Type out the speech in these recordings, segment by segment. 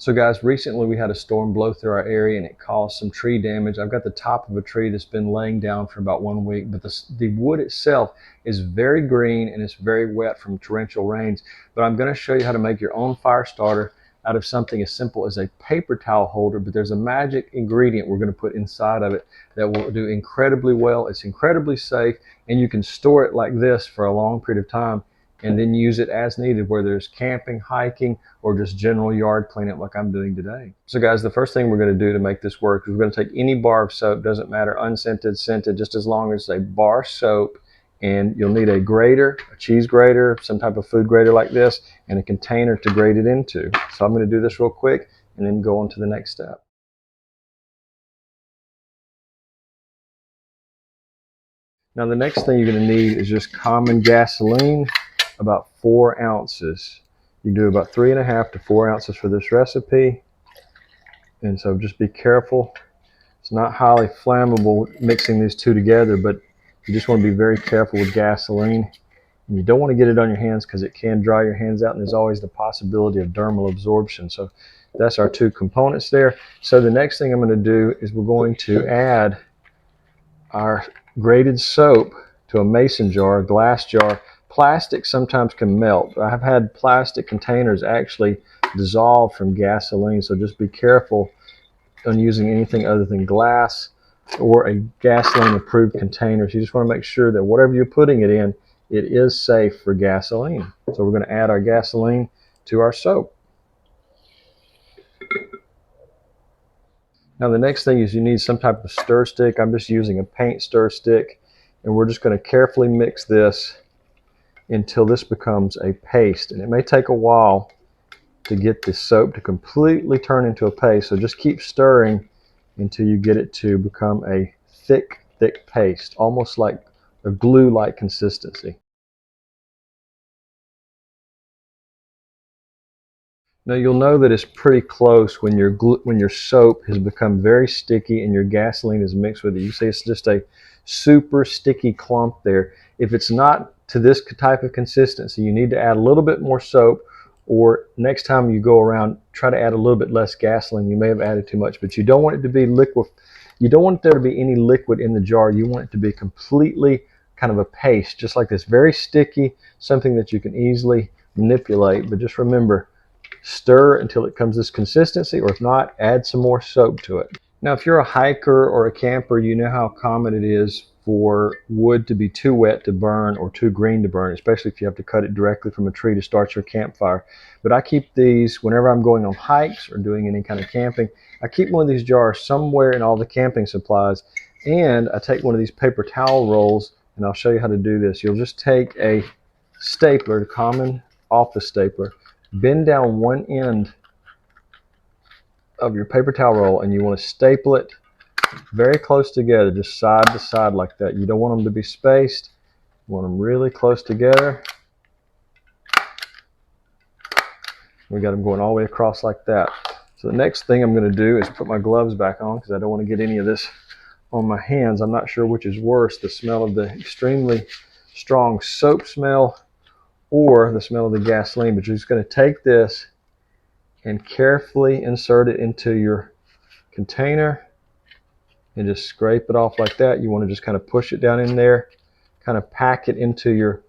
So guys, recently we had a storm blow through our area and it caused some tree damage. I've got the top of a tree that's been laying down for about 1 week, but the wood itself is very green and it's very wet from torrential rains. But I'm going to show you how to make your own fire starter out of something as simple as a paper towel holder, but there's a magic ingredient we're going to put inside of it that will do incredibly well. It's incredibly safe, and you can store it like this for a long period of time and then use it as needed, whether there's camping, hiking, or just general yard cleanup like I'm doing today. So guys, the first thing we're going to do to make this work is we're going to take any bar of soap, doesn't matter, unscented, scented, just as long as it's a bar soap, and you'll need a grater, a cheese grater, some type of food grater like this, and a container to grate it into. So I'm going to do this real quick and then go on to the next step. Now the next thing you're going to need is just common gasoline, about 4 ounces. You do about 3.5 to 4 ounces for this recipe. And so just be careful. It's not highly flammable mixing these two together, but you just want to be very careful with gasoline. And you don't want to get it on your hands because it can dry your hands out, and there's always the possibility of dermal absorption. So that's our two components there. So the next thing I'm going to do is we're going to add our grated soap to a mason jar, a glass jar. Plastic sometimes can melt. I have had plastic containers actually dissolve from gasoline, so just be careful on using anything other than glass or a gasoline approved container. So you just want to make sure that whatever you're putting it in, it is safe for gasoline. So we're going to add our gasoline to our soap. Now the next thing is you need some type of stir stick. I'm just using a paint stir stick, and we're just going to carefully mix this until this becomes a paste. And it may take a while to get this soap to completely turn into a paste, so just keep stirring until you get it to become a thick paste, almost like a glue-like consistency. Now you'll know that it's pretty close when your soap has become very sticky and your gasoline is mixed with it. You see it's just a super sticky clump there. If it's not to this type of consistency, you need to add a little bit more soap, or next time you go around, try to add a little bit less gasoline. You may have added too much, but you don't want it to be liquid. You don't want there to be any liquid in the jar. You want it to be completely kind of a paste, just like this, very sticky, something that you can easily manipulate. But just remember, stir until it comes this consistency, or if not, add some more soap to it. Now if you're a hiker or a camper, you know how common it is for wood to be too wet to burn or too green to burn, especially if you have to cut it directly from a tree to start your campfire. But I keep these whenever I'm going on hikes or doing any kind of camping. I keep one of these jars somewhere in all the camping supplies, and I take one of these paper towel rolls, and I'll show you how to do this. You'll just take a stapler, common office stapler, bend down one end of your paper towel roll, and you want to staple it very close together, just side to side like that. You don't want them to be spaced. You want them really close together. We got them going all the way across like that. So the next thing I'm going to do is put my gloves back on, because I don't want to get any of this on my hands. I'm not sure which is worse, the smell of the extremely strong soap smell or the smell of the gasoline. But you're just going to take this and carefully insert it into your container and just scrape it off like that. You want to just kind of push it down in there, kind of pack it into your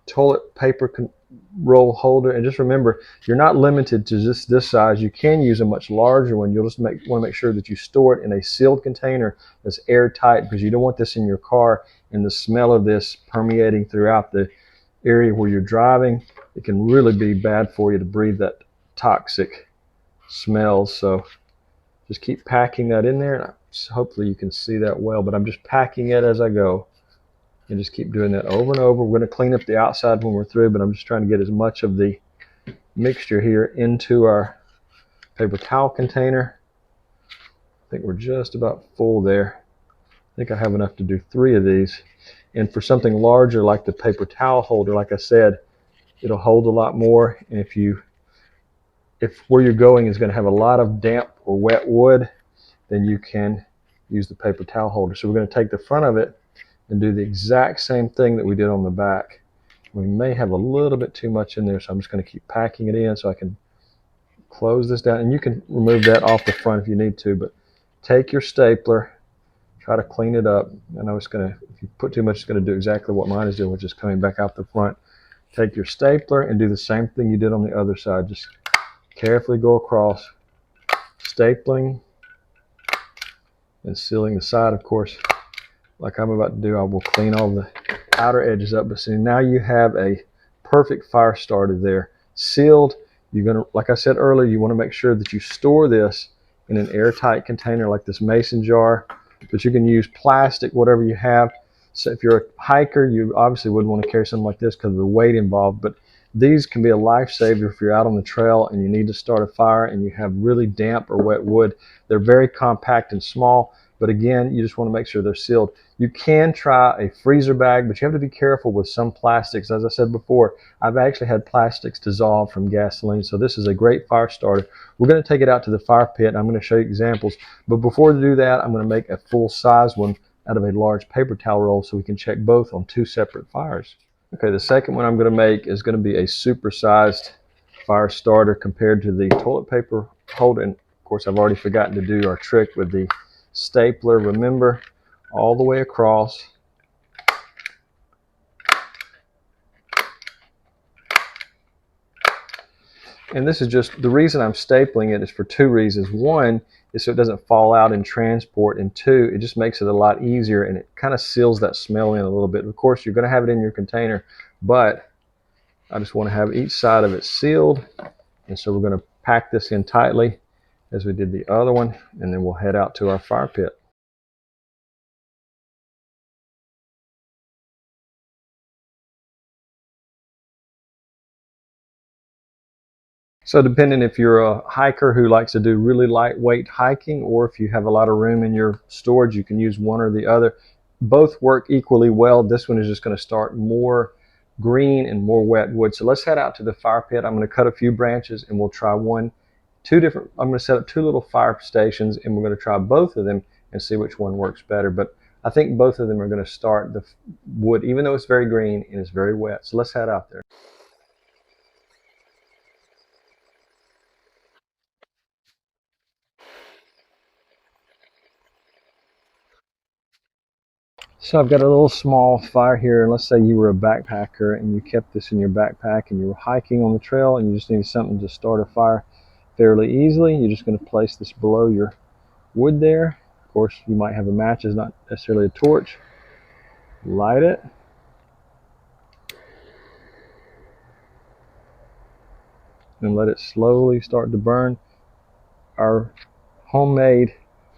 toilet paper roll holder. And just remember, you're not limited to just this size. You can use a much larger one. You'll just want to make sure that you store it in a sealed container that's airtight, because you don't want this in your car and the smell of this permeating throughout the area where you're driving. It can really be bad for you to breathe that toxic smells. So just keep packing that in there. Hopefully you can see that well, but I'm just packing it as I go, and just keep doing that over and over. We're going to clean up the outside when we're through, but I'm just trying to get as much of the mixture here into our paper towel container. I think we're just about full there. I think I have enough to do 3 of these. And for something larger like the paper towel holder, like I said, it'll hold a lot more. And if where you're going is going to have a lot of damp or wet wood, then you can use the paper towel holder. So we're going to take the front of it and do the exact same thing that we did on the back. We may have a little bit too much in there, so I'm just going to keep packing it in so I can close this down, and you can remove that off the front if you need to, but take your stapler, try to clean it up. I know it's going to, if you put too much, it's going to do exactly what mine is doing, which is coming back out the front. Take your stapler and do the same thing you did on the other side. Just carefully go across, stapling and sealing the side. Of course, like I'm about to do, I will clean all the outer edges up. But see, now you have a perfect fire starter there, sealed. You're going to, like I said earlier, you want to make sure that you store this in an airtight container like this mason jar, but you can use plastic, whatever you have. So if you're a hiker, you obviously wouldn't want to carry something like this because of the weight involved, but these can be a lifesaver if you're out on the trail and you need to start a fire and you have really damp or wet wood. They're very compact and small, but again, you just want to make sure they're sealed. You can try a freezer bag, but you have to be careful with some plastics. As I said before, I've actually had plastics dissolve from gasoline, so this is a great fire starter. We're going to take it out to the fire pit, and I'm going to show you examples. But before we do that, I'm going to make a full-size one out of a large paper towel roll so we can check both on two separate fires. Okay, the second one I'm going to make is going to be a super-sized fire starter compared to the toilet paper holder. And of course, I've already forgotten to do our trick with the stapler. Remember, all the way across. And this is just, the reason I'm stapling it is for two reasons. One is so it doesn't fall out in transport, and two, it just makes it a lot easier and it kind of seals that smell in a little bit. Of course, you're going to have it in your container, but I just want to have each side of it sealed, and so we're going to pack this in tightly as we did the other one, and then we'll head out to our fire pit. So depending if you're a hiker who likes to do really lightweight hiking, or if you have a lot of room in your storage, you can use one or the other. Both work equally well. This one is just going to start more green and more wet wood. So let's head out to the fire pit. I'm going to cut a few branches and we'll try I'm going to set up two little fire stations and we're going to try both of them and see which one works better. But I think both of them are going to start the wood, even though it's very green and it's very wet. So let's head out there. So I've got a little small fire here, and let's say you were a backpacker and you kept this in your backpack and you were hiking on the trail and you just needed something to start a fire fairly easily. You're just going to place this below your wood there. Of course, you might have a match, it's not necessarily a torch. Light it. And let it slowly start to burn. Our homemade,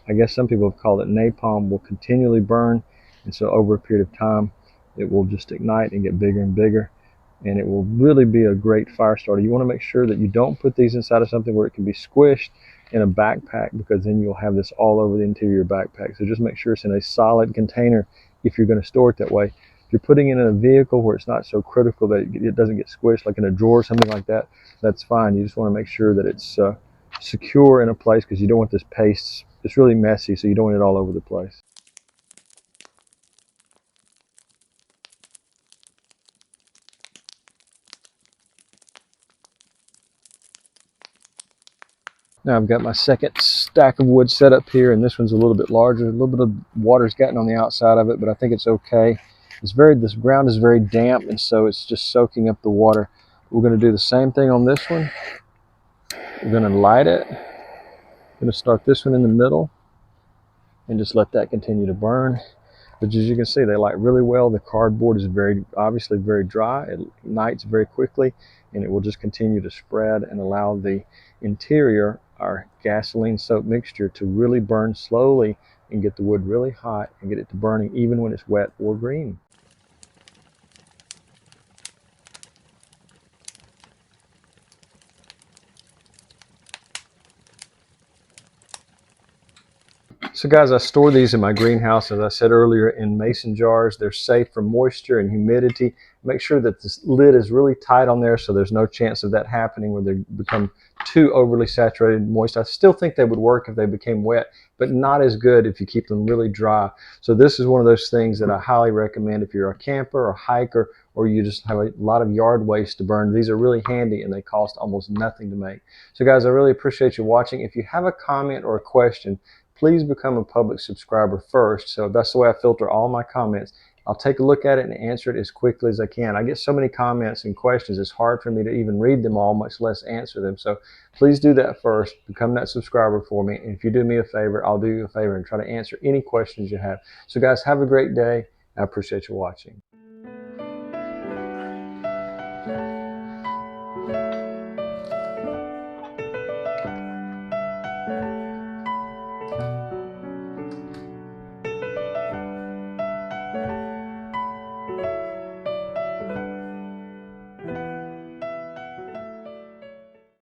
I guess some people have called it napalm, will continually burn, and so over a period of time it will just ignite and get bigger and bigger, and it will really be a great fire starter. You want to make sure that you don't put these inside of something where it can be squished in a backpack, because then you'll have this all over the interior of your backpack. So just make sure it's in a solid container if you're going to store it that way. If you're putting it in a vehicle where it's not so critical that it doesn't get squished, like in a drawer or something like that, that's fine. You just want to make sure that it's secure in a place, because you don't want this paste, it's really messy, so you don't want it all over the place. Now I've got my second stack of wood set up here, and this one's a little bit larger. A little bit of water's gotten on the outside of it, but I think it's okay. This ground is very damp, and so it's just soaking up the water. We're going to do the same thing on this one. We're going to light it. I'm going to start this one in the middle and just let that continue to burn. But as you can see, they light really well. The cardboard is obviously very dry. It ignites very quickly, and it will just continue to spread and allow the interior, our gasoline soap mixture, to really burn slowly and get the wood really hot and get it to burning even when it's wet or green. So guys, I store these in my greenhouse, as I said earlier, in mason jars. They're safe from moisture and humidity. Make sure that the lid is really tight on there so there's no chance of that happening where they become too overly saturated moist. I still think they would work if they became wet, but not as good if you keep them really dry. So this is one of those things that I highly recommend if you're a camper or hiker, or you just have a lot of yard waste to burn. These are really handy and they cost almost nothing to make. So guys, I really appreciate you watching. If you have a comment or a question, please become a public subscriber first. So that's the way I filter all my comments. I'll take a look at it and answer it as quickly as I can. I get so many comments and questions, it's hard for me to even read them all, much less answer them. So please do that first. Become that subscriber for me. And if you do me a favor, I'll do you a favor and try to answer any questions you have. So guys, have a great day. I appreciate you watching.